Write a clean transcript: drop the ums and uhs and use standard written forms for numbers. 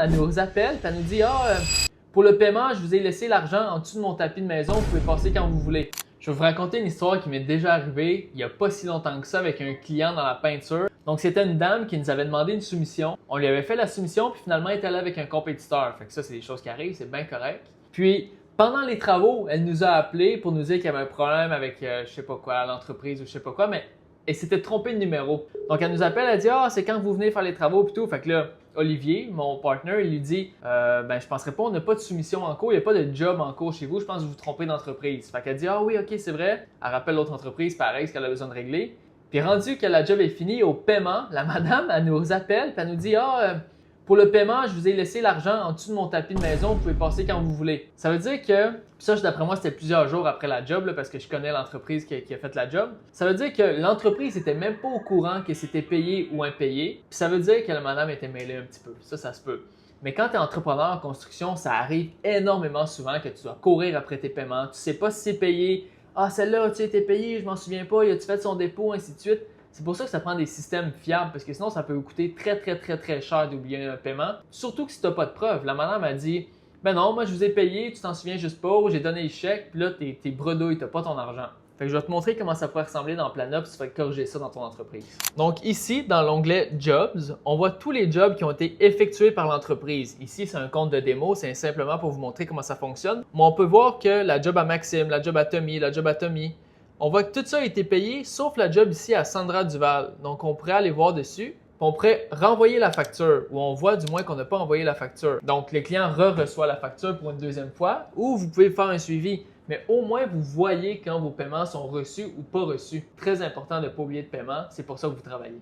Elle nous appelle, puis elle nous dit pour le paiement, je vous ai laissé l'argent en dessous de mon tapis de maison, vous pouvez passer quand vous voulez. Je vais vous raconter une histoire qui m'est déjà arrivée il n'y a pas si longtemps que ça avec un client dans la peinture. Donc, c'était une dame qui nous avait demandé une soumission. On lui avait fait la soumission, puis finalement, elle est allée avec un compétiteur. Fait que ça, c'est des choses qui arrivent, c'est bien correct. Puis, pendant les travaux, elle nous a appelé pour nous dire qu'il y avait un problème avec, je sais pas quoi, l'entreprise ou je sais pas quoi, mais elle s'était trompée de numéro. Donc, elle nous appelle, elle dit « Ah, c'est quand vous venez faire les travaux, puis tout. » Fait que là, Olivier, mon partner, il lui dit je penserais pas, on n'a pas de soumission en cours, il n'y a pas de job en cours chez vous, je pense que vous vous trompez d'entreprise. Fait qu'elle dit ah oui, ok, c'est vrai. Elle rappelle l'autre entreprise, pareil, ce qu'elle a besoin de régler. Puis rendu que la job est finie, au paiement, la madame, elle nous appelle, puis elle nous dit pour le paiement, je vous ai laissé l'argent en dessous de mon tapis de maison, vous pouvez passer quand vous voulez. Ça veut dire que, puis ça, d'après moi, c'était plusieurs jours après la job, là, parce que je connais l'entreprise qui a fait la job. Ça veut dire que l'entreprise n'était même pas au courant que c'était payé ou impayé. Puis ça veut dire que la madame était mêlée un petit peu. Ça se peut. Mais quand tu es entrepreneur en construction, ça arrive énormément souvent que tu dois courir après tes paiements. Tu sais pas si c'est payé. Ah, celle-là, tu as été payée, je m'en souviens pas, as-tu fait son dépôt, ainsi de suite. C'est pour ça que ça prend des systèmes fiables parce que sinon, ça peut vous coûter très cher d'oublier un paiement. Surtout que si tu n'as pas de preuves. La madame a dit ben non, moi je vous ai payé, tu t'en souviens juste pas, j'ai donné le chèque, puis là, t'es bredouille, t'as pas ton argent. Fait que je vais te montrer comment ça pourrait ressembler dans Planup si tu fais corriger ça dans ton entreprise. Donc ici, dans l'onglet Jobs, on voit tous les jobs qui ont été effectués par l'entreprise. Ici, c'est un compte de démo, c'est simplement pour vous montrer comment ça fonctionne. Mais on peut voir que la job à Maxime, la job à Tommy, la job à Tommy, on voit que tout ça a été payé, sauf la job ici à Sandra Duval. Donc on pourrait aller voir dessus. On pourrait renvoyer la facture, ou on voit du moins qu'on n'a pas envoyé la facture. Donc, le client reçoit la facture pour une deuxième fois, ou vous pouvez faire un suivi. Mais au moins, vous voyez quand vos paiements sont reçus ou pas reçus. Très important de ne pas oublier de paiement, c'est pour ça que vous travaillez.